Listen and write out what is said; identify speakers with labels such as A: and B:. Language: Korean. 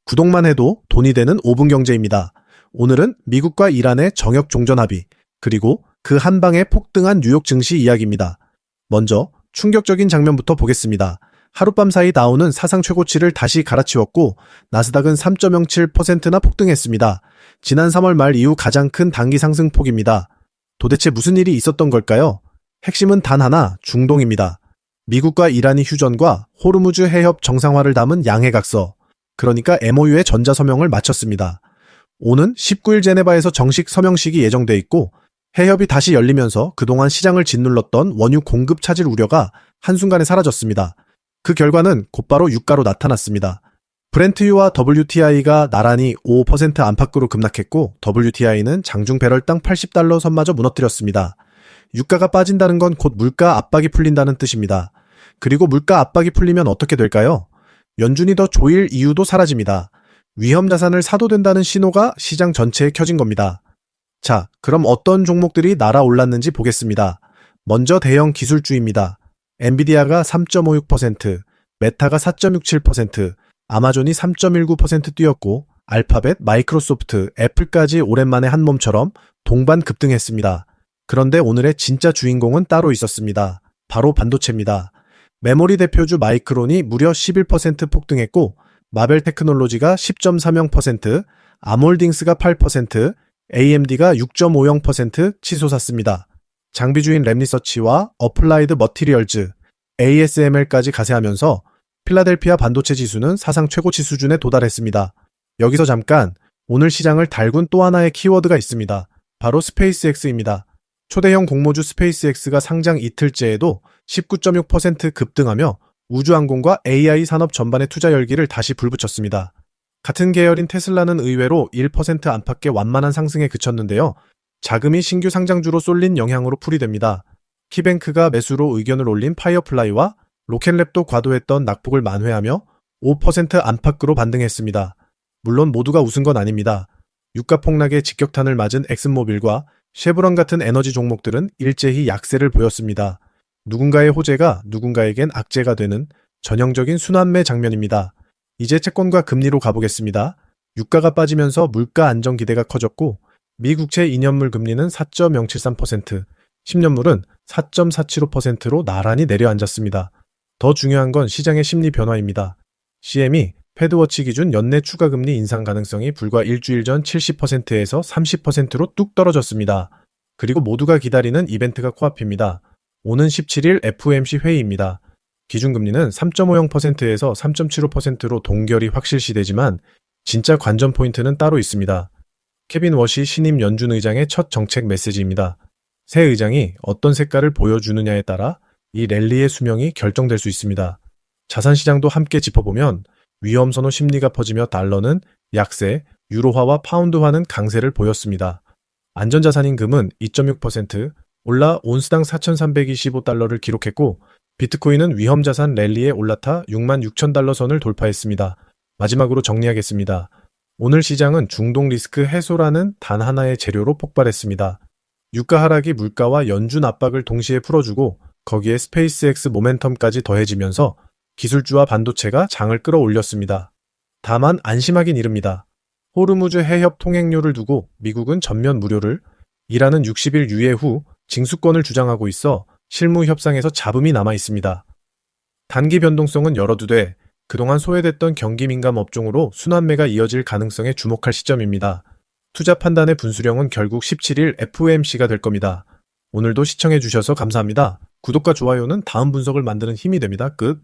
A: 구독만 해도 돈이 되는 5분 경제입니다. 오늘은 미국과 이란의 정역 종전 합의, 그리고 그 한 방에 폭등한 뉴욕 증시 이야기입니다. 먼저 충격적인 장면부터 보겠습니다. 하룻밤 사이 다우는 사상 최고치를 다시 갈아치웠고 나스닥은 3.07%나 폭등했습니다. 지난 3월 말 이후 가장 큰 단기 상승폭입니다. 도대체 무슨 일이 있었던 걸까요? 핵심은 단 하나, 중동입니다. 미국과 이란이 휴전과 호르무즈 해협 정상화를 담은 양해각서, 그러니까 MOU의 전자서명을 마쳤습니다. 오는 19일 제네바에서 정식 서명식이 예정돼 있고 해협이 다시 열리면서 그동안 시장을 짓눌렀던 원유 공급 차질 우려가 한순간에 사라졌습니다. 그 결과는 곧바로 유가로 나타났습니다. 브렌트유와 WTI가 나란히 5% 안팎으로 급락했고 WTI는 장중 배럴당 80달러 선마저 무너뜨렸습니다. 유가가 빠진다는 건 곧 물가 압박이 풀린다는 뜻입니다. 그리고 물가 압박이 풀리면 어떻게 될까요? 연준이 더 조일 이유도 사라집니다. 위험 자산을 사도 된다는 신호가 시장 전체에 켜진 겁니다. 자, 그럼 어떤 종목들이 날아올랐는지 보겠습니다. 먼저 대형 기술주입니다. 엔비디아가 3.56%, 메타가 4.67%, 아마존이 3.19% 뛰었고 알파벳, 마이크로소프트, 애플까지 오랜만에 한 몸처럼 동반 급등했습니다. 그런데 오늘의 진짜 주인공은 따로 있었습니다. 바로 반도체입니다. 메모리 대표주 마이크론이 무려 11% 폭등했고 마벨 테크놀로지가 10.30%, 아몰딩스가 8%, AMD가 6.50% 치솟았습니다. 장비주인 랩리서치와 어플라이드 머티리얼즈, ASML까지 가세하면서 필라델피아 반도체 지수는 사상 최고치 수준에 도달했습니다. 여기서 잠깐 오늘 시장을 달군 또 하나의 키워드가 있습니다. 바로 스페이스X입니다. 초대형 공모주 스페이스X가 상장 이틀째에도 19.6% 급등하며 우주항공과 AI 산업 전반의 투자 열기를 다시 불붙였습니다. 같은 계열인 테슬라는 의외로 1% 안팎의 완만한 상승에 그쳤는데요. 자금이 신규 상장주로 쏠린 영향으로 풀이됩니다. 키뱅크가 매수로 의견을 올린 파이어플라이와 로켓랩도 과도했던 낙폭을 만회하며 5% 안팎으로 반등했습니다. 물론 모두가 웃은 건 아닙니다. 유가 폭락에 직격탄을 맞은 엑슨모빌과 쉐브론 같은 에너지 종목들은 일제히 약세를 보였습니다. 누군가의 호재가 누군가에겐 악재가 되는 전형적인 순환매 장면입니다. 이제 채권과 금리로 가보겠습니다. 유가가 빠지면서 물가 안정 기대가 커졌고 미 국채 2년물 금리는 4.073%, 10년물은 4.475%로 나란히 내려앉았습니다. 더 중요한 건 시장의 심리 변화입니다. CME 패드워치 기준 연내 추가 금리 인상 가능성이 불과 일주일 전 70%에서 30%로 뚝 떨어졌습니다. 그리고 모두가 기다리는 이벤트가 코앞입니다. 오는 17일 FOMC 회의입니다. 기준금리는 3.50%에서 3.75%로 동결이 확실시되지만 진짜 관전 포인트는 따로 있습니다. 케빈 워시 신임 연준 의장의 첫 정책 메시지입니다. 새 의장이 어떤 색깔을 보여주느냐에 따라 이 랠리의 수명이 결정될 수 있습니다. 자산시장도 함께 짚어보면 위험선호 심리가 퍼지며 달러는 약세, 유로화와 파운드화는 강세를 보였습니다. 안전자산인 금은 2.6% 올라 온스당 4,325달러를 기록했고 비트코인은 위험자산 랠리에 올라타 66,000달러 선을 돌파했습니다. 마지막으로 정리하겠습니다. 오늘 시장은 중동 리스크 해소라는 단 하나의 재료로 폭발했습니다. 유가 하락이 물가와 연준 압박을 동시에 풀어주고 거기에 스페이스X 모멘텀까지 더해지면서 기술주와 반도체가 장을 끌어올렸습니다. 다만 안심하긴 이릅니다. 호르무즈 해협 통행료를 두고 미국은 전면 무료를, 이란은 60일 유예 후 징수권을 주장하고 있어 실무 협상에서 잡음이 남아 있습니다. 단기 변동성은 열어두되 그동안 소외됐던 경기 민감 업종으로 순환매가 이어질 가능성에 주목할 시점입니다. 투자 판단의 분수령은 결국 17일 FOMC가 될 겁니다. 오늘도 시청해주셔서 감사합니다. 구독과 좋아요는 다음 분석을 만드는 힘이 됩니다. 끝.